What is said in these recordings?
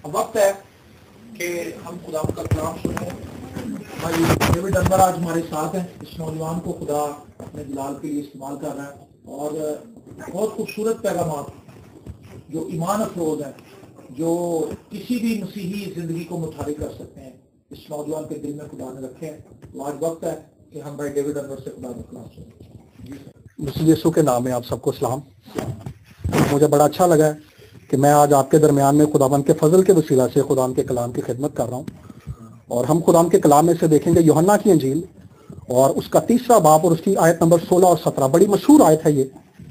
اب وقت ہے کہ ہم خدا کا کلام سنیں. بھائی ڈیوڈ انور آج ہمارے ساتھ ہیں. اس نوجوان کو خدا اپنے جلال کے لیے استعمال کر رہا ہے اور بہت خوبصورت پیغامات جو ایمان افروز ہیں، جو کسی بھی مسیحی زندگی کو متحرک کر سکتے ہیں، اس نوجوان کے دل میں خدا نے رکھے ہیں. تو آج وقت ہے کہ ہم بھائی ڈیوڈ انور سے خدا کا کلام سنیں. مسیح یسوع کے نام میں آپ سب کو سلام. مجھے بڑا اچھا لگا ہے کہ میں آج آپ کے درمیان میں خداوند کے فضل کے وسیلہ سے خداوند کے کلام کی خدمت کر رہا ہوں. اور ہم خداوند کے کلام میں سے دیکھیں گے یوحنا کی انجیل اور اس کا 3 باب اور اس کی آیت نمبر 16 اور 17. بڑی مشہور آیت ہے یہ،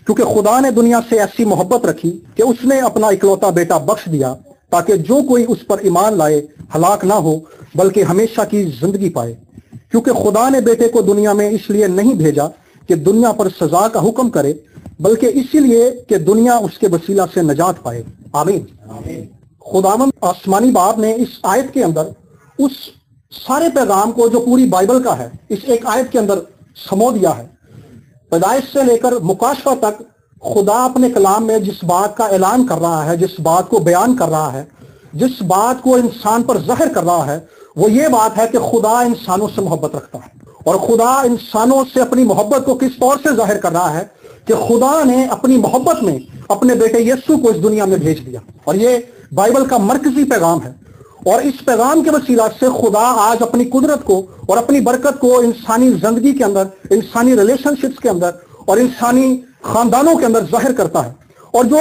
کیونکہ خدا نے دنیا سے ایسی محبت رکھی کہ اس نے اپنا اکلوتا بیٹا بخش دیا تاکہ جو کوئی اس پر ایمان لائے ہلاک نہ ہو بلکہ ہمیشہ کی زندگی پائے. کیونکہ خدا نے بیٹے کو دنیا میں اس لیے نہیں بھیجا کہ دنیا پر سزا کا حکم کرے، بلکہ اسی لیے کہ دنیا اس کے وسیلہ سے نجات پائے. آمین. خداوند آسمانی باپ نے اس آیت کے اندر اس سارے پیغام کو جو پوری بائبل کا ہے اس ایک آیت کے اندر سمو دیا ہے. پیدائش سے لے کر مکاشفہ تک خدا اپنے کلام میں جس بات کا اعلان کر رہا ہے، جس بات کو بیان کر رہا ہے، جس بات کو انسان پر ظاہر کر رہا ہے، وہ یہ بات ہے کہ خدا انسانوں سے محبت رکھتا ہے. اور خدا انسانوں سے اپنی محبت کو کس طور سے ظاہر کر رہا ہے کہ خدا نے اپنی محبت میں اپنے بیٹے یسوع کو اس دنیا میں بھیج دیا. اور یہ بائبل کا مرکزی پیغام ہے. اور اس پیغام کے وسیلہ سے خدا آج اپنی قدرت کو اور اپنی برکت کو انسانی زندگی کے اندر، انسانی ریلیشن شپس کے اندر اور انسانی خاندانوں کے اندر ظاہر کرتا ہے. اور جو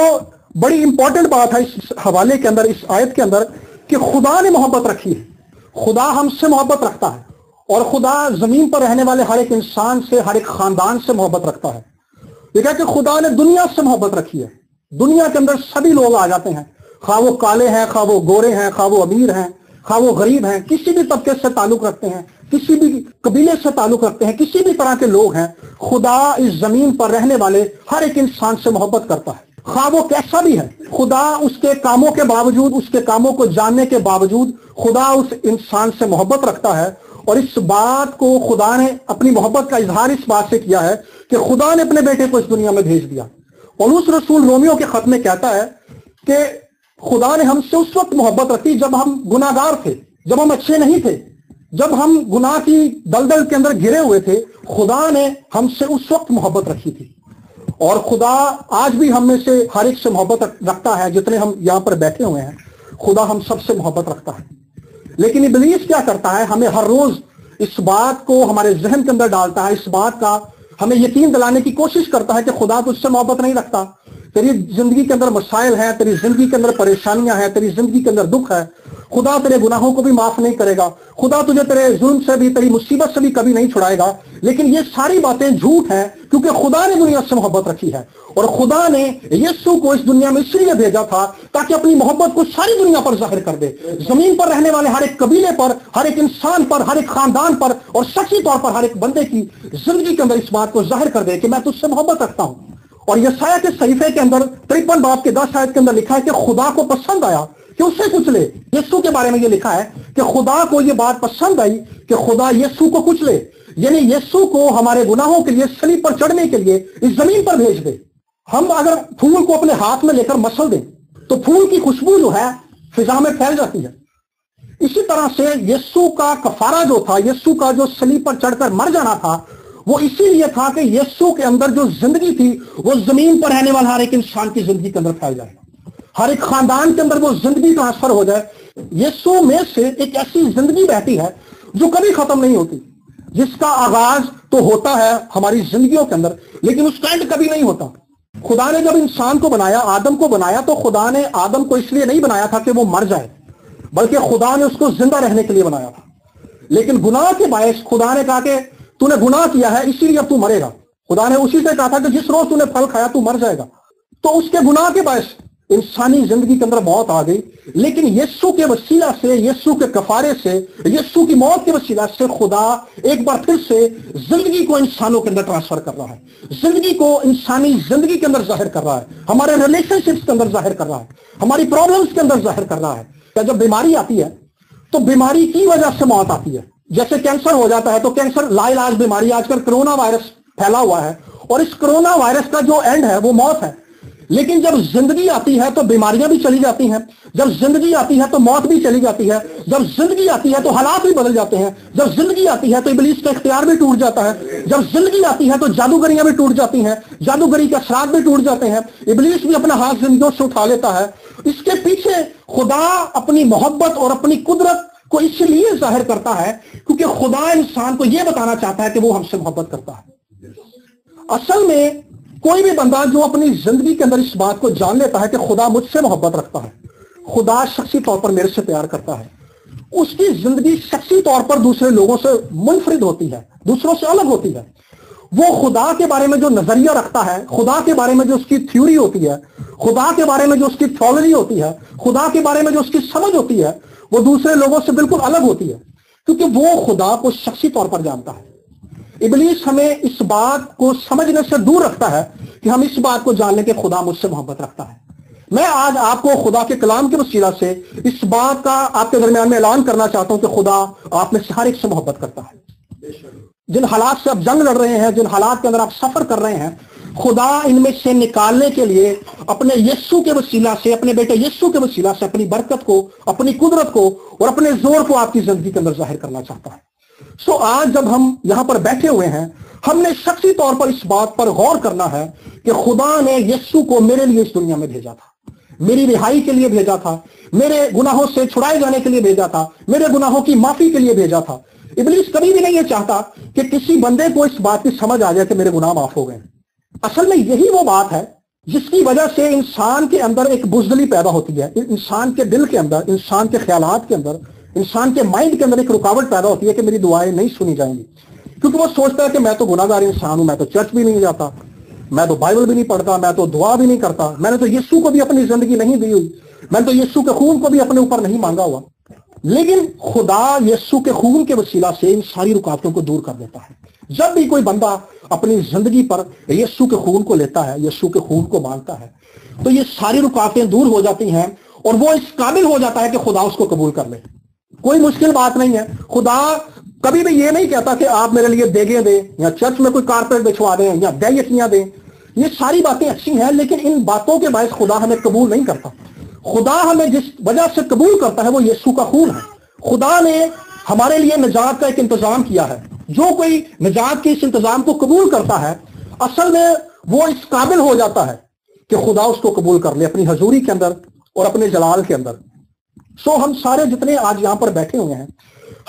بڑی امپورٹنٹ بات ہے اس حوالے کے اندر، اس آیت کے اندر، کہ خدا نے محبت رکھی ہے. خدا ہم سے محبت رکھتا ہے اور خدا زمین پر رہنے والے ہر ایک انسان سے، ہر ایک خاندان سے محبت رکھتا ہے. یہ کہ خدا نے دنیا سے محبت رکھی ہے. دنیا کے اندر سبھی لوگ آ جاتے ہیں، خواہ وہ کالے ہیں، خواہ وہ گورے ہیں، خواہ وہ امیر ہیں، خواہ وہ غریب ہیں، کسی بھی طبقے سے تعلق رکھتے ہیں، کسی بھی قبیلے سے تعلق رکھتے ہیں، کسی بھی طرح کے لوگ ہیں. خدا اس زمین پر رہنے والے ہر ایک انسان سے محبت کرتا ہے، خواہ وہ کیسا بھی ہے. خدا اس کے کاموں کے باوجود، اس کے کاموں کو جاننے کے باوجود خدا اس انسان سے محبت رکھتا ہے. اور اس بات کو خدا نے اپنی محبت کا اظہار اس بات سے کیا ہے کہ خدا نے اپنے بیٹے کو اس دنیا میں بھیج دیا. پولس رسول رومیو کے خط میں کہتا ہے کہ خدا نے ہم سے اس وقت محبت رکھی جب ہم گناہ گار تھے، جب ہم اچھے نہیں تھے، جب ہم گناہ کی دلدل کے اندر گھرے ہوئے تھے. خدا نے ہم سے اس وقت محبت رکھی تھی. اور خدا آج بھی ہم میں سے ہر ایک سے محبت رکھتا ہے. جتنے ہم یہاں پر بیٹھے ہوئے ہیں خدا ہم سب سے محبت رکھتا ہے. لیکن ابلیس کیا کرتا ہے؟ ہمیں ہر روز اس بات کو ہمارے ذہن کے اندر ڈالتا ہے، اس بات کا ہمیں یقین دلانے کی کوشش کرتا ہے کہ خدا تجھ سے محبت نہیں رکھتا. تیری زندگی کے اندر مسائل ہیں، تیری زندگی کے اندر پریشانیاں ہیں، تیری زندگی کے اندر دکھ ہے. خدا تیرے گناہوں کو بھی معاف نہیں کرے گا، خدا تجھے تیرے ظلم سے بھی، تیری مصیبت سے بھی کبھی نہیں چھڑائے گا. لیکن یہ ساری باتیں جھوٹ ہیں، کیونکہ خدا نے دنیا سے محبت رکھی ہے. اور خدا نے یسوع کو اس دنیا میں اس لیے بھیجا تھا تاکہ اپنی محبت کو ساری دنیا پر ظاہر کر دے. زمین پر رہنے والے ہر ایک قبیلے پر، ہر ایک انسان پر، ہر ایک خاندان پر اور شخصی طور پر ہر ایک بندے کی زندگی کے اندر اس بات کو ظاہر کر دے کہ میں تجھ سے محبت رکھتا ہوں. اور یسایہ کے صحیفے کے اندر 53 باب کے 10 آیت کے اندر لکھا ہے کہ خدا کو پسند آیا کہ اسے کچلے. یسوع کے بارے میں یہ لکھا ہے کہ خدا کو یہ بات پسند آئی کہ خدا یسوع کو کچلے، یعنی یسوع کو ہمارے گناہوں کے لیے صلیب پر چڑھنے کے لیے اس زمین پر بھیج دے. ہم اگر پھول کو اپنے ہاتھ میں لے کر مسل دیں تو پھول کی خوشبو جو ہے فضا میں پھیل جاتی ہے. اسی طرح سے یسوع کا کفارہ جو تھا، یسوع کا جو صلیب پر چڑھ کر مر جانا تھا، وہ اسی لیے تھا کہ یسوع کے اندر جو زندگی تھی وہ زمین پر رہنے والا ہر ایک انسان کی زندگی کے اندر پھیل جائے، ہر ایک خاندان کے اندر وہ زندگی ٹرانسفر ہو جائے. یسوع میں سے ایک ایسی زندگی بہتی ہے جو کبھی ختم نہیں ہوتی، جس کا آغاز تو ہوتا ہے ہماری زندگیوں کے اندر لیکن اس کا اینڈ کبھی نہیں ہوتا. خدا نے جب انسان کو بنایا، آدم کو بنایا، تو خدا نے آدم کو اس لیے نہیں بنایا تھا کہ وہ مر جائے، بلکہ خدا نے اس کو زندہ رہنے کے لیے بنایا تھا. لیکن گناہ کے باعث خدا نے کہا کہ تو نے گناہ کیا ہے اسی لیے اب تو مرے گا. خدا نے اسی سے کہا تھا کہ جس روز تو نے پھل کھایا تو مر جائے گا. تو اس کے گناہ کے باعث انسانی زندگی کے اندر موت آ گئی. لیکن یسوع کے وسیلہ سے، یسوع کے کفارے سے، یسوع کی موت کے وسیلہ سے خدا ایک بار پھر سے زندگی کو انسانوں کے اندر ٹرانسفر کر رہا ہے، زندگی کو انسانی زندگی کے اندر ظاہر کر رہا ہے، ہمارے ریلیشن شپس کے اندر ظاہر کر رہا ہے، ہماری پرابلمس کے اندر ظاہر کر رہا ہے. کہ جب بیماری آتی ہے تو بیماری کی وجہ سے موت آتی ہے. جیسے کینسر ہو جاتا ہے تو کینسر لا علاج بیماری، آج کل کرونا وائرس پھیلا ہوا ہے اور اس کرونا وائرس کا جو اینڈ ہے وہ موت ہے. لیکن جب زندگی آتی ہے تو بیماریاں بھی چلی جاتی ہیں، جب زندگی آتی ہے تو موت بھی چلی جاتی ہے، جب زندگی آتی ہے تو حالات بھی بدل جاتے ہیں، جب زندگی آتی ہے تو ابلیس کا اختیار بھی ٹوٹ جاتا ہے، جب زندگی آتی ہے تو جادوگریاں بھی ٹوٹ جاتی ہیں، جادوگری کے اثرات بھی ٹوٹ جاتے ہیں، ابلیس بھی اپنا ہاتھ زندگیوں سے اٹھا لیتا ہے۔ اس کے پیچھے خدا اپنی محبت اور اپنی قدرت کو اس لیے ظاہر کرتا ہے کیونکہ خدا انسان کو یہ بتانا چاہتا ہے کہ وہ ہم سے محبت کرتا ہے۔ اصل میں کوئی بھی بندہ جو اپنی زندگی کے اندر اس بات کو جان لیتا ہے کہ خدا مجھ سے محبت رکھتا ہے، خدا شخصی طور پر میرے سے پیار کرتا ہے، اس کی زندگی شخصی طور پر دوسرے لوگوں سے منفرد ہوتی ہے، دوسروں سے الگ ہوتی ہے۔ وہ خدا کے بارے میں جو نظریہ رکھتا ہے، خدا کے بارے میں جو اس کی تھیوری ہوتی ہے، خدا کے بارے میں جو اس کی تھیولوجی ہوتی ہے، خدا کے بارے میں جو اس کی سمجھ ہوتی ہے، وہ دوسرے لوگوں سے بالکل الگ ہوتی ہے، کیونکہ وہ خدا کو شخصی طور پر جانتا ہے۔ ابلیس ہمیں اس بات کو سمجھنے سے دور رکھتا ہے کہ ہم اس بات کو جان لیں کہ خدا مجھ سے محبت رکھتا ہے۔ میں آج آپ کو خدا کے کلام کے وسیلہ سے اس بات کا آپ کے درمیان میں اعلان کرنا چاہتا ہوں کہ خدا آپ میں سے ہر ایک سے محبت کرتا ہے۔ جن حالات سے آپ جنگ لڑ رہے ہیں، جن حالات کے اندر آپ سفر کر رہے ہیں، خدا ان میں سے نکالنے کے لیے اپنے یسوع کے وسیلہ سے، اپنے بیٹے یسوع کے وسیلہ سے اپنی برکت کو، اپنی قدرت کو اور اپنے زور کو آپ کی زندگی کے اندر ظاہر کرنا چاہتا ہے۔ آج جب ہم یہاں پر بیٹھے ہوئے ہیں، ہم نے شخصی طور پر اس بات پر غور کرنا ہے کہ خدا نے یسوع کو میرے لیے اس دنیا میں بھیجا تھا، میری رہائی کے لیے بھیجا تھا، میرے گناہوں سے چھڑائے جانے کے لیے بھیجا تھا، میرے گناہوں کی معافی کے لیے بھیجا تھا۔ ابلیس کبھی بھی نہیں یہ چاہتا کہ کسی بندے کو اس بات کی سمجھ آ جائے کہ میرے گناہ معاف ہو گئے۔ اصل میں یہی وہ بات ہے جس کی وجہ سے انسان کے اندر ایک بزدلی پیدا ہوتی ہے، انسان کے دل کے اندر، انسان کے خیالات کے اندر، انسان کے مائنڈ کے اندر ایک رکاوٹ پیدا ہوتی ہے کہ میری دعائیں نہیں سنی جائیں گی، کیونکہ وہ سوچتا ہے کہ میں تو گناہگار انسان ہوں، میں تو چرچ بھی نہیں جاتا، میں تو بائبل بھی نہیں پڑھتا، میں تو دعا بھی نہیں کرتا، میں نے تو یسوع کو بھی اپنی زندگی نہیں دی ہوئی، میں نے تو یسوع کے خون کو بھی اپنے اوپر نہیں مانگا ہوا۔ لیکن خدا یسوع کے خون کے وسیلہ سے ان ساری رکاوٹوں کو دور کر دیتا ہے۔ جب بھی کوئی بندہ اپنی زندگی پر یسوع کے خون کو لیتا ہے، یسوع کے خون کو مانگتا ہے، تو یہ ساری رکاوٹیں دور ہو جاتی ہیں اور وہ اس قابل ہو جاتا ہے کہ خدا اس کو قبول کر لے۔ کوئی مشکل بات نہیں ہے۔ خدا کبھی بھی یہ نہیں کہتا کہ آپ میرے لیے دیگیں دیں یا چرچ میں کوئی کارپیٹ بچھوا دیں یا دہیتیاں دیں۔ یہ ساری باتیں اچھی ہیں، لیکن ان باتوں کے باعث خدا ہمیں قبول نہیں کرتا۔ خدا ہمیں جس وجہ سے قبول کرتا ہے وہ یسوع کا خون ہے۔ خدا نے ہمارے لیے نجات کا ایک انتظام کیا ہے۔ جو کوئی نجات کے اس انتظام کو قبول کرتا ہے، اصل میں وہ اس قابل ہو جاتا ہے کہ خدا اس کو قبول کر لے اپنی حضوری کے اندر اور اپنے جلال کے اندر۔ ہم سارے جتنے آج یہاں پر بیٹھے ہوئے ہیں،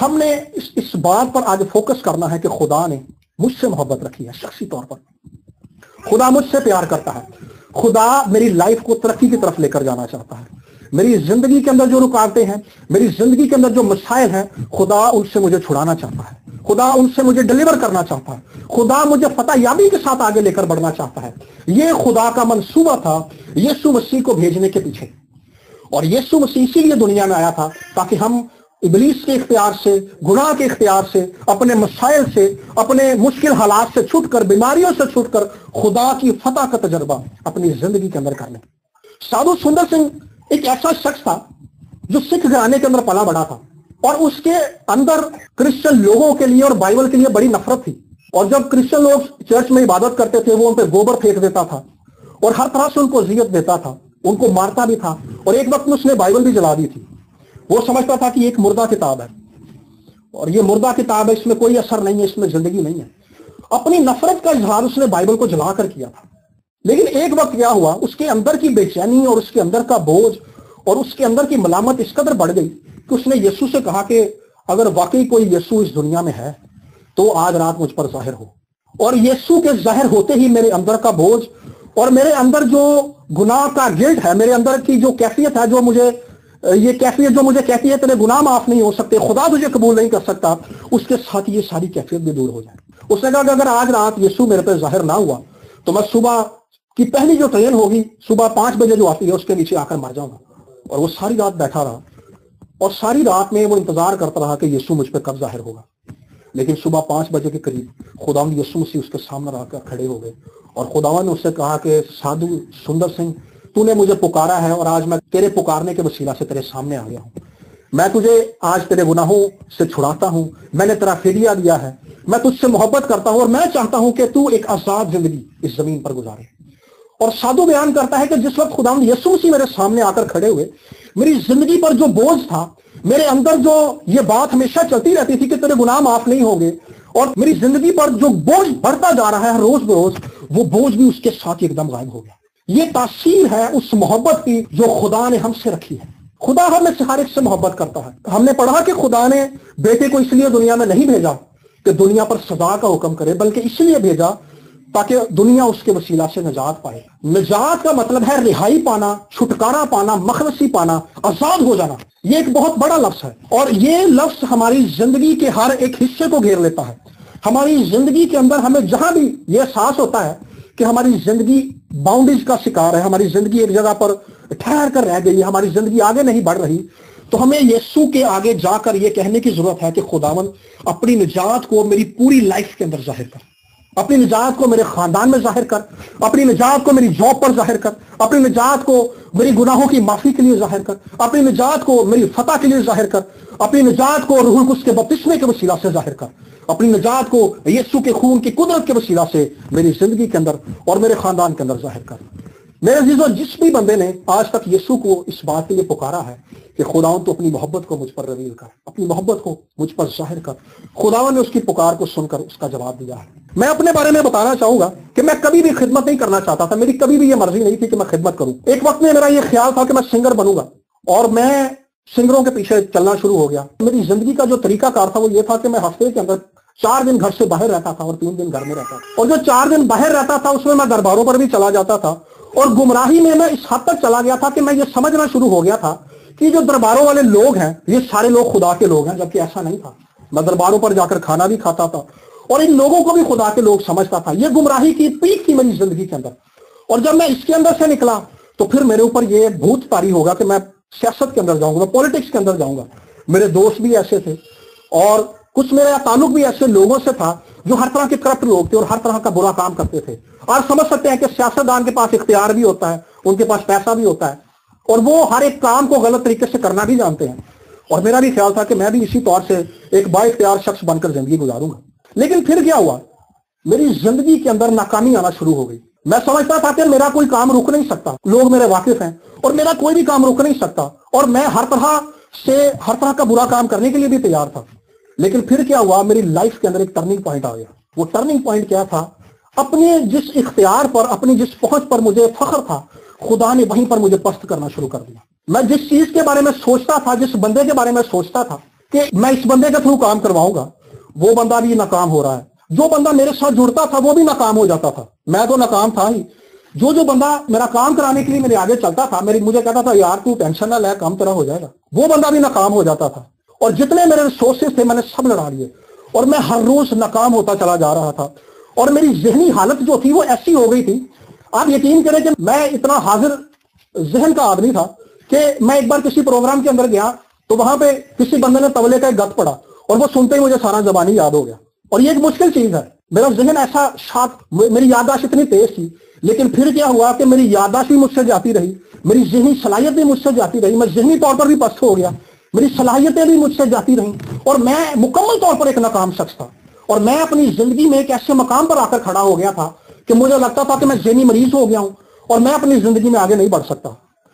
ہم نے اس بات پر آج فوکس کرنا ہے کہ خدا نے مجھ سے محبت رکھی ہے شخصی طور پر۔ خدا مجھ سے پیار کرتا ہے۔ خدا میری لائف کو ترقی کی طرف لے کر جانا چاہتا ہے۔ میری زندگی کے اندر جو رکاوٹیں ہیں، میری زندگی کے اندر جو مسائل ہیں، خدا ان سے مجھے چھڑانا چاہتا ہے۔ خدا ان سے مجھے ڈیلیور کرنا چاہتا ہے۔ خدا مجھے فتح یابی کے ساتھ آگے لے کر بڑھنا چاہتا ہے۔ یہ خدا کا منصوبہ تھا یسوع مسیح کو بھیجنے کے پیچھے، اور یسوع مسیح اسی لیے دنیا میں آیا تھا تاکہ ہم ابلیس کے اختیار سے، گناہ کے اختیار سے، اپنے مسائل سے، اپنے مشکل حالات سے چھوٹ کر، بیماریوں سے چھوٹ کر خدا کی فتح کا تجربہ اپنی زندگی کے اندر کر لیں۔ سادھو سندر سنگھ ایک ایسا شخص تھا جو سکھ گھرانے کے اندر پلا بڑا تھا، اور اس کے اندر کرسچن لوگوں کے لیے اور بائبل کے لیے بڑی نفرت تھی، اور جب کرسچن لوگ چرچ میں عبادت کرتے تھے وہ ان پہ گوبر پھینک دیتا تھا اور ہر طرح سے ان کو اذیت دیتا تھا، ان کو مارتا بھی تھا، اور ایک وقت میں اس نے بائبل بھی جلا دی تھی۔ وہ سمجھتا تھا کہ یہ ایک مردہ کتاب ہے، اور یہ مردہ کتاب ہے، اس میں کوئی اثر نہیں ہے، اس میں زندگی نہیں ہے۔ اپنی نفرت کا اظہار اس نے بائبل کو جلا کر کیا تھا۔ لیکن ایک وقت کیا ہوا، اس کے اندر کی بے چینی اور اس کے اندر کا بوجھ اور اس کے اندر کی ملامت اس قدر بڑھ گئی کہ اس نے یسوع سے کہا کہ اگر واقعی کوئی یسوع اس دنیا میں ہے تو آج رات مجھ پر ظاہر ہو۔ اور یسوع کے ظاہر ہوتے ہی میرے اندر کا بوجھ اور میرے اندر جو گناہ کا گلٹ ہے، میرے اندر کی جو کیفیت ہے، جو مجھے کہتی ہے تیرے گناہ معاف نہیں ہو سکتے، خدا تجھے قبول نہیں کر سکتا، اس کے ساتھ یہ ساری کیفیت بھی دور ہو جائے۔ اس نے کہا کہ اگر آج رات یسوع میرے پہ ظاہر نہ ہوا تو میں صبح کی پہلی جو ٹرین ہوگی، صبح 5 بجے جو آتی ہے، اس کے نیچے آ کر مر جاؤں گا۔ اور وہ ساری رات بیٹھا رہا، اور ساری رات میں وہ انتظار کرتا رہا کہ یسوع مجھ پہ کب ظاہر ہوگا۔ لیکن صبح 5 بجے کے قریب خداوند یسوع مسیح اس کے سامنے آ کر کھڑے ہو گئے، اور خداوند نے اس سے کہا کہ سادھو سندر سنگھ، تو نے مجھے پکارا ہے، اور آج میں تیرے پکارنے کے وسیلہ سے تیرے سامنے آ گیا ہوں۔ میں تجھے آج تیرے گناہوں سے چھڑاتا ہوں، میں نے تیرا فدیہ دیا ہے، میں تجھ سے محبت کرتا ہوں، اور میں چاہتا ہوں کہ تو ایک آزاد زندگی اس زمین پر گزارے۔ اور سادو بیان کرتا ہے کہ جس وقت خداوند یسوع مسیح میرے سامنے آ کر کھڑے ہوئے، میری زندگی پر جو بوجھ تھا، میرے اندر جو یہ بات ہمیشہ چلتی رہتی تھی کہ تیرے گناہ معاف نہیں ہوں گے، اور میری زندگی پر جو بوجھ بڑھتا جا رہا ہے روز بروز، وہ بوجھ بھی اس کے ساتھ ایک دم غائب ہو گیا۔ یہ تاثیر ہے اس محبت کی جو خدا نے ہم سے رکھی ہے۔ خدا ہمیں سے ہر ایک سے محبت کرتا ہے۔ ہم نے پڑھا کہ خدا نے بیٹے کو اس لیے دنیا میں نہیں بھیجا کہ دنیا پر سزا کا حکم کرے، بلکہ اس لیے بھیجا تاکہ دنیا اس کے وسیلہ سے نجات پائے۔ نجات کا مطلب ہے رہائی پانا، چھٹکارا پانا، مخلصی پانا، آزاد ہو جانا۔ یہ ایک بہت بڑا لفظ ہے، اور یہ لفظ ہماری زندگی کے ہر ایک حصے کو گھیر لیتا ہے۔ ہماری زندگی کے اندر ہمیں جہاں بھی یہ احساس ہوتا ہے کہ ہماری زندگی باؤنڈریز کا شکار ہے، ہماری زندگی ایک جگہ پر ٹھہر کر رہ گئی ہے، ہماری زندگی آگے نہیں بڑھ رہی، تو ہمیں یسوع کے آگے جا کر یہ کہنے کی ضرورت ہے کہ خداوند اپنی نجات کو میری پوری لائف کے اندر ظاہر کر، اپنی نجات کو میرے خاندان میں ظاہر کر، اپنی نجات کو میری جاب پر ظاہر کر، اپنی نجات کو میری گناہوں کی معافی کے لیے ظاہر کر، اپنی نجات کو میری فتح کے لیے ظاہر کر، اپنی نجات کو روح القدس کے بپتسمے کے وسیلہ سے ظاہر کر، اپنی نجات کو یسوع کے خون کی قدرت کے وسیلہ سے میری زندگی کے اندر اور میرے خاندان کے اندر ظاہر کر۔ میرے عزیزو، جس بھی بندے نے آج تک یسوع کو اس بات کے لیے پکارا ہے کہ خداوند تو اپنی محبت کو مجھ پر ریویل کر، اپنی محبت کو مجھ پر ظاہر کر، خداوند نے اس کی پکار کو سن کر اس کا جواب دیا ہے۔ میں اپنے بارے میں بتانا چاہوں گا کہ میں کبھی بھی خدمت نہیں کرنا چاہتا تھا، میری کبھی بھی یہ مرضی نہیں تھی کہ میں خدمت کروں۔ ایک وقت میں میرا یہ خیال تھا کہ میں سنگر بنوں گا، اور میں سنگروں کے پیچھے چلنا شروع ہو گیا۔ میری زندگی کا جو طریقہ کار تھا وہ یہ تھا کہ میں ہفتے کے اندر 4 دن گھر سے باہر رہتا تھا اور 3 دن گھر میں رہتا تھا، اور جو 4 دن باہر رہتا تھا اس میں درباروں پر بھی چلا جاتا تھا، اور گمراہی میں میں اس حد تک چلا گیا تھا کہ میں یہ سمجھنا شروع ہو گیا تھا کہ جو درباروں والے لوگ ہیں یہ سارے لوگ خدا کے لوگ ہیں، جبکہ ایسا نہیں تھا۔ میں درباروں پر جا کر کھانا بھی کھاتا تھا اور ان لوگوں کو بھی خدا کے لوگ سمجھتا تھا۔ یہ گمراہی کی پیک تھی میری زندگی کے اندر، اور جب میں اس کے اندر سے نکلا تو پھر میرے اوپر یہ بھوت طاری ہوگا کہ میں سیاست کے اندر جاؤں گا، میں پولیٹکس کے اندر جاؤں گا۔ میرے دوست بھی ایسے تھے، اور کچھ میرا تعلق بھی ایسے لوگوں سے تھا جو ہر طرح کے کرپٹ لوگ تھے اور ہر طرح کا برا کام کرتے تھے۔ اور سمجھ سکتے ہیں کہ سیاستدان کے پاس اختیار بھی ہوتا ہے، ان کے پاس پیسہ بھی ہوتا ہے، اور وہ ہر ایک کام کو غلط طریقے سے کرنا بھی جانتے ہیں۔ اور میرا بھی خیال تھا کہ میں بھی اسی طور سے ایک با اختیار شخص بن کر زندگی گزاروں گا۔ لیکن پھر کیا ہوا، میری زندگی کے اندر ناکامی آنا شروع ہو گئی۔ میں سمجھتا تھا کہ میرا کوئی کام رک نہیں سکتا، لوگ میرے واقف ہیں، اور میرا کوئی بھی کام رک نہیں سکتا، اور میں ہر طرح کا برا کام کرنے کے لیے بھی تیار تھا۔ لیکن پھر کیا ہوا، میری لائف کے اندر ایک ٹرننگ پوائنٹ آ گیا۔ وہ ٹرننگ پوائنٹ کیا تھا، اپنے جس اختیار پر، اپنی جس پہنچ پر مجھے فخر تھا، خدا نے وہیں پر مجھے پست کرنا شروع کر دیا۔ میں جس چیز کے بارے میں سوچتا تھا، جس بندے کے بارے میں سوچتا تھا کہ میں اس بندے کے تھرو کام کرواؤں گا، وہ بندہ بھی ناکام ہو رہا ہے۔ جو بندہ میرے ساتھ جڑتا تھا وہ بھی ناکام ہو جاتا تھا، میں تو ناکام تھا ہی۔ جو بندہ میرا کام کرانے کے لیے میرے آگے چلتا تھا، مجھے کہتا تھا یار تو ٹینشن نہ لے، کام تیرا ہو جائے گا، وہ بندہ بھی ناکام ہو جاتا تھا۔ اور جتنے میرے ریسورسز تھے میں نے سب لڑا لیے، اور میں ہر روز ناکام ہوتا چلا جا رہا تھا۔ اور میری ذہنی حالت جو تھی وہ ایسی ہو گئی تھی، آپ یقین کریں کہ میں اتنا حاضر ذہن کا آدمی تھا کہ میں ایک بار کسی پروگرام کے اندر گیا تو وہاں پہ کسی بندے نے طبلے کا ایک گت پڑا، اور وہ سنتے ہی مجھے سارا زبانی یاد ہو گیا۔ اور یہ ایک مشکل چیز ہے، میرا ذہن ایسا میری یادداشت اتنی تیز تھی، لیکن پھر کیا ہوا کہ میری یادداشت بھی مجھ سے جاتی رہی، میری ذہنی صلاحیت بھی مجھ سے جاتی رہی، میں ذہنی طور پر بھی پست ہو گیا، میری صلاحیتیں بھی مجھ سے جاتی رہیں، اور میں مکمل طور پر ایک ناکام شخص تھا۔ اور میں اپنی زندگی میں ایک ایسے مقام پر آ کر کھڑا ہو گیا تھا کہ مجھے لگتا تھا کہ میں ذہنی مریض ہو گیا ہوں اور میں اپنی زندگی میں آگے نہیں بڑھ سکتا۔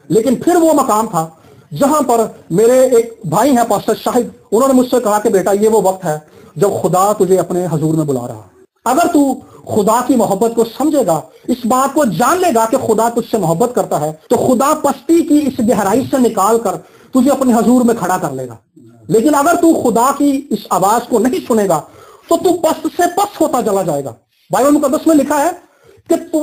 لیکن پھر وہ مقام تھا جہاں پر میرے ایک بھائی ہیں پاسٹر شاہد، انہوں نے مجھ سے کہا کہ بیٹا یہ وہ وقت ہے جب خدا تجھے اپنے حضور میں بلا رہا ہے۔ اگر تو خدا کی محبت کو سمجھے گا، اس بات کو جان لے گا کہ خدا تجھ سے محبت کرتا ہے، تو خدا پستی کی اس گہرائی سے نکال کر تجھے اپنے حضور میں کھڑا کر لے گا۔ لیکن اگر تو خدا کی اس آواز کو نہیں سنے گا تو تو پست سے پست ہوتا چلا جائے گا۔ بائبل مقدس میں لکھا ہے کہ تو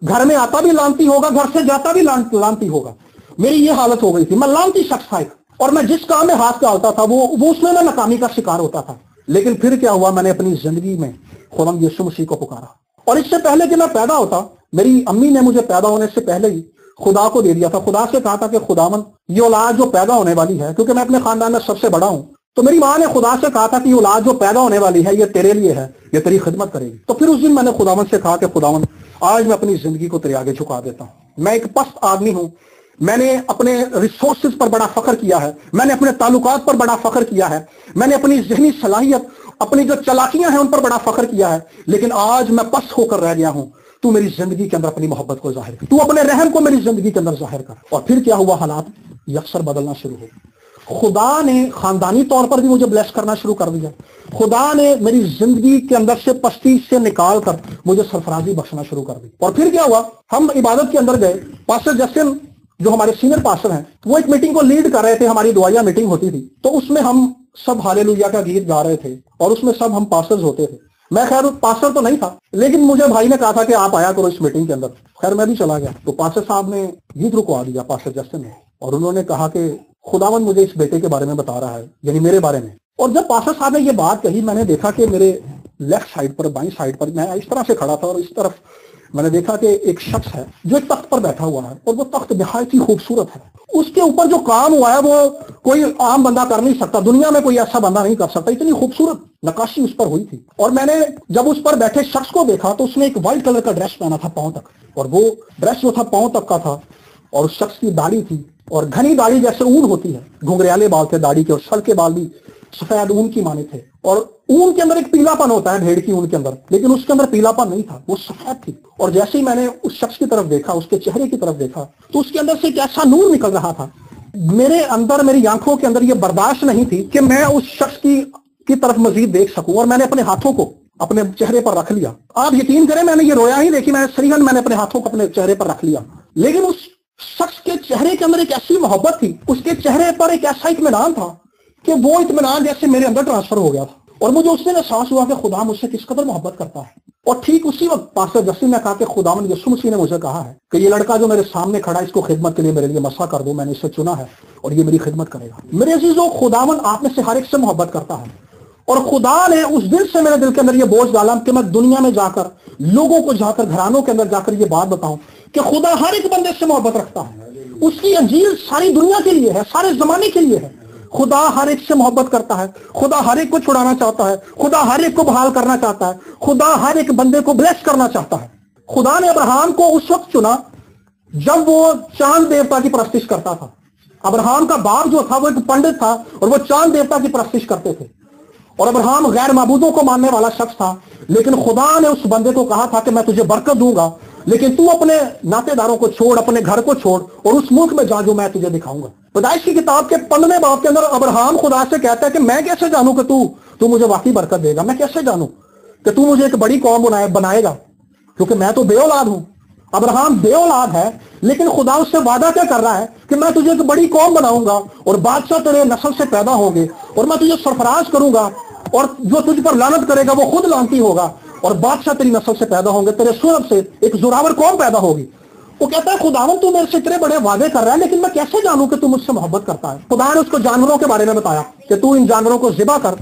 گھر میں آتا بھی لانتی ہوگا، گھر سے جاتا بھی لانتی ہوگا۔ میری یہ حالت ہو گئی تھی، میں لانتی شخص تھا، اور میں جس کام میں ہاتھ ڈالتا تھا وہ اس میں ناکامی کا شکار ہوتا تھا۔ لیکن پھر کیا ہوا، میں نے اپنی زندگی میں خداوند یسوع مسیح کو پکارا، اور اس سے پہلے کہ میں پیدا ہوتا، میری امی نے مجھے پیدا ہونے سے پہلے ہی خدا کو دے دیا تھا۔ خدا سے کہا تھا کہ خداوند یہ اولاد جو پیدا ہونے والی ہے، کیونکہ میں اپنے خاندان میں سب سے بڑا ہوں، تو میری ماں نے خدا سے کہا تھا کہ یہ اولاد جو پیدا ہونے والی ہے یہ تیرے لیے ہے، یہ تیری خدمت کرے گی۔ تو پھر اس دن میں نے خداوند سے کہا کہ خداوند آج میں اپنی زندگی کو تیرے آگے جھکا دیتا ہوں۔ میں ایک پست آدمی ہوں، میں نے اپنے ریسورسز پر بڑا فخر کیا ہے، میں نے اپنے تعلقات پر بڑا فخر کیا ہے، میں نے اپنی ذہنی صلاحیت، اپنی جو چالاکیاں ہیں ان پر بڑا فخر کیا ہے، لیکن آج میں پست ہو کر رہ گیا ہوں۔ تو میری زندگی کے اندر اپنی محبت کو ظاہر کر, تو اپنے رحم کو میری زندگی کے اندر ظاہر کر. اور پھر کیا ہوا, حالات یکسر بدلنا شروع ہو. خدا نے خاندانی طور پر بھی مجھے بلیس کرنا شروع کر دیا. خدا نے میری زندگی کے اندر سے پستی سے نکال کر مجھے سرفرازی بخشنا شروع کر دی. اور پھر کیا ہوا, ہم عبادت کے اندر گئے. پاسٹر جسٹن جو ہمارے سینئر پاسٹر ہیں, وہ ایک میٹنگ کو لیڈ کر رہے تھے. ہماری دعائیا میٹنگ ہوتی تھی, تو اس میں ہم سب ہالےلویا کا گیت گا رہے تھے, اور اس میں سب ہم پاسٹرز ہوتے تھے. میں خیر پاسٹر تو نہیں تھا, لیکن مجھے بھائی نے کہا تھا کہ آپ آیا کرو اس میٹنگ کے اندر. خیر میں بھی چلا گیا. تو پاسٹر صاحب نے گیت رکوا دیا, پاسٹر جسٹن نے, اور انہوں نے کہا کہ خداوند مجھے اس بیٹے کے بارے میں بتا رہا ہے, یعنی میرے بارے میں. اور جب پاسٹر صاحب نے یہ بات کہی, میں نے دیکھا کہ میرے لیفٹ سائڈ پر, بائیں سائڈ پر, میں اس طرح سے کھڑا تھا, اور اس طرف میں نے دیکھا کہ ایک شخص ہے جو ایک تخت پر بیٹھا ہوا ہے, اور وہ تخت نہایت ہی خوبصورت ہے. اس کے اوپر جو کام ہوا ہے وہ کوئی عام بندہ کر نہیں سکتا, دنیا میں کوئی ایسا بندہ نہیں کر سکتا. اتنی خوبصورت نقاشی اس پر ہوئی تھی. اور میں نے جب اس پر بیٹھے شخص کو دیکھا تو اس نے ایک وائٹ کلر کا ڈریس پہنا تھا پاؤں تک, اور وہ ڈریس جو تھا پاؤں تک کا تھا, اور اس شخص کی داڑھی تھی, اور گھنی داڑھی جیسے اون ہوتی ہے, گھنگریالے بال تھے داڑھی کے, اور سر کے بال بھی سفید اون کی مانے تھے. اور اون کے اندر ایک پیلا پن ہوتا ہے بھیڑ کی اون کے اندر, لیکن اس کے اندر پیلا پن نہیں تھا, وہ سفید تھی. اور جیسے ہی میں نے اس شخص کی طرف دیکھا, اس کے چہرے کی طرف دیکھا, تو اس کے اندر سے ایک ایسا نور نکل رہا تھا. میرے اندر, میری آنکھوں کے اندر یہ برداشت نہیں تھی کہ میں اس شخص کی طرف مزید دیکھ سکوں, اور میں نے اپنے ہاتھوں کو اپنے چہرے پر رکھ لیا. آپ یقین کریں, میں نے یہ رویا ہی دیکھی, میں سریحن میں نے اپنے ہاتھوں کو اپنے چہرے پر رکھ لیا. لیکن اس شخص کے چہرے کے اندر ایک ایسی محبت تھی, اس کے چہرے پر ایک ایسا اطمینان تھا کہ وہ اطمینان جیسے میرے اندر ٹرانسفر ہو گیا تھا. اور مجھے اس نے احساس ہوا کہ خدا مجھ سے کس قدر محبت کرتا ہے. اور ٹھیک اسی وقت پاسٹر جسٹن نے کہا کہ خداوند یسوع مسیح نے مجھے کہا ہے کہ یہ لڑکا جو میرے سامنے کھڑا ہے, اس کو خدمت کے لیے میرے لیے مسا کر دو, میں نے اسے چنا ہے اور یہ میری خدمت کرے گا. میرے عزیزو, خداوند آپ میں سے ہر ایک سے محبت کرتا ہے, اور خدا نے اس دل سے میرے دل کے اندر یہ بوجھ ڈالا کہ میں دنیا میں جا کر, لوگوں کو جا کر, گھرانوں کے اندر جا کر یہ بات بتاؤں کہ خدا ہر ایک بندے سے محبت رکھتا ہے. اس کی انجیل ساری دنیا کے لیے ہے, سارے زمانے کے لیے ہے. خدا ہر ایک سے محبت کرتا ہے, خدا ہر ایک کو چھڑانا چاہتا ہے, خدا ہر ایک کو بحال کرنا چاہتا ہے, خدا ہر ایک بندے کو بلیس کرنا چاہتا ہے. خدا نے ابراہم کو اس وقت چنا جب وہ چاند دیوتا کی پرستش کرتا تھا. ابراہم کا باپ جو تھا وہ ایک پنڈت تھا, اور وہ چاند دیوتا کی پرستش کرتے تھے, اور ابراہم غیر معبودوں کو ماننے والا شخص تھا. لیکن خدا نے اس بندے کو کہا تھا کہ میں تجھے برکت دوں گا, لیکن تو اپنے ناطے داروں کو چھوڑ, اپنے گھر کو چھوڑ, اور اس ملک میں جا جو میں تجھے دکھاؤں گا. پیدائش کی کتاب کے 15ویں باب کے اندر ابراہم خدا سے کہتا ہے کہ میں کیسے جانوں کہ تو مجھے واقعی برکت دے گا, میں کیسے جانوں کہ تو مجھے ایک بڑی قوم بنائے گا, کیونکہ میں تو بے اولاد ہوں. ابراہم بے اولاد ہے, لیکن خدا اس سے وعدہ کیا کر رہا ہے کہ میں تجھے ایک بڑی قوم بناؤں گا, اور بادشاہ تیرے نسل سے پیدا ہوں گے, اور میں تجھے سرفراز کروں گا, اور جو تجھ پر لعنت کرے گا وہ خود لعنتی ہوگا, اور بادشاہ تیری نسل سے پیدا ہوں گے, تیرے سورب سے ایک زوراور قوم پیدا ہوگی. وہ کہتا ہے خداوند تو میرے سے اتنے بڑے وعدے کر رہا ہے, لیکن میں کیسے جانوں کہ تو مجھ سے محبت کرتا ہے. خدا نے اس کو جانوروں کے بارے میں بتایا کہ تو ان جانوروں کو ذبح کر,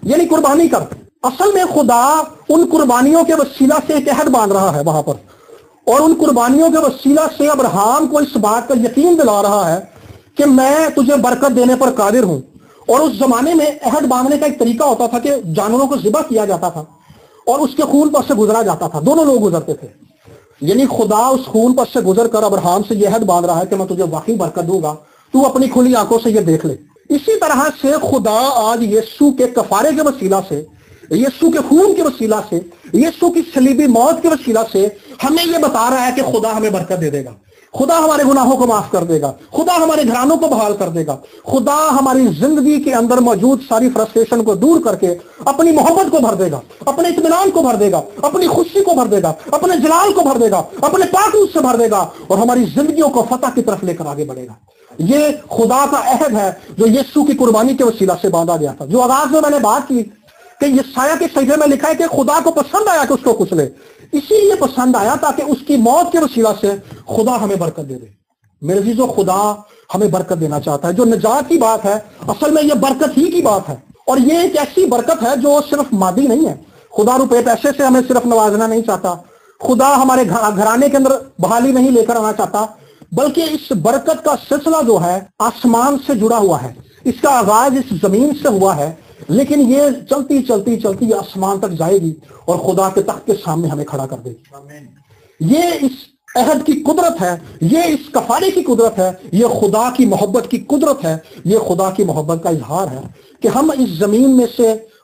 یعنی قربانی کر. اصل میں خدا ان قربانیوں کے وسیلہ سے ایک عہد باندھ رہا ہے وہاں پر, اور ان قربانیوں کے وسیلہ سے ابراہم کو اس بات کا یقین دلا رہا ہے کہ میں تجھے برکت دینے پر قادر ہوں. اور اس زمانے میں عہد باندھنے کا ایک طریقہ ہوتا تھا کہ جانوروں کو ذبح کیا جاتا تھا, اور اس کے خون پر سے گزرا جاتا تھا, دونوں لوگ گزرتے تھے. یعنی خدا اس خون پر سے گزر کر ابراہم سے یہ عہد باندھ رہا ہے کہ میں تجھے واقعی برکت دوں گا, تو اپنی کھلی آنکھوں سے یہ دیکھ لے. اسی طرح سے خدا آج یسوع کے کفارے کے وسیلہ سے, یسوع کے خون کے وسیلہ سے, یسوع کی صلیبی موت کے وسیلہ سے ہمیں یہ بتا رہا ہے کہ خدا ہمیں برکت دے دے گا, خدا ہمارے گناہوں کو معاف کر دے گا, خدا ہمارے گھرانوں کو بحال کر دے گا, خدا ہماری زندگی کے اندر موجود ساری فرسٹریشن کو دور کر کے اپنی محبت کو بھر دے گا, اپنے اطمینان کو بھر دے گا, اپنی خوشی کو بھر دے گا, اپنے جلال کو بھر دے گا, اپنے پاکیزگی سے بھر دے گا, اور ہماری زندگیوں کو فتح کی طرف لے کر آگے بڑھے گا. یہ خدا کا عہد ہے جو یسوع کی قربانی کے وسیلہ سے باندھا گیا تھا. جو آغاز میں نے بات کی کہ یسایہ کے صحیفے میں لکھا ہے کہ خدا کو پسند آیا کہ اس کو کچھ لے, اسی لیے پسند آیا تاکہ اس کی موت کے وسیلہ سے خدا ہمیں برکت دے دے. میرے عزیزو, خدا ہمیں برکت دینا چاہتا ہے. جو نجات کی بات ہے اصل میں یہ برکت ہی کی بات ہے, اور یہ ایک ایسی برکت ہے جو صرف مادی نہیں ہے. خدا روپے پیسے سے ہمیں صرف نوازنا نہیں چاہتا, خدا ہمارے گھرانے کے اندر بحالی نہیں لے کر آنا چاہتا, بلکہ اس برکت کا سلسلہ جو ہے آسمان سے جڑا ہوا ہے. اس کا آغاز اس زمین سے ہوا ہے, لیکن یہ چلتی چلتی چلتی یہ آسمان تک جائے گی اور خدا کے تخت کے سامنے ہمیں کھڑا کر دے گی. یہ اس عہد کی قدرت ہے, یہ اس کفارے کی قدرت ہے, یہ خدا کی محبت کی قدرت ہے, یہ خدا کی محبت کا اظہار ہے کہ ہم اس زمین میں سے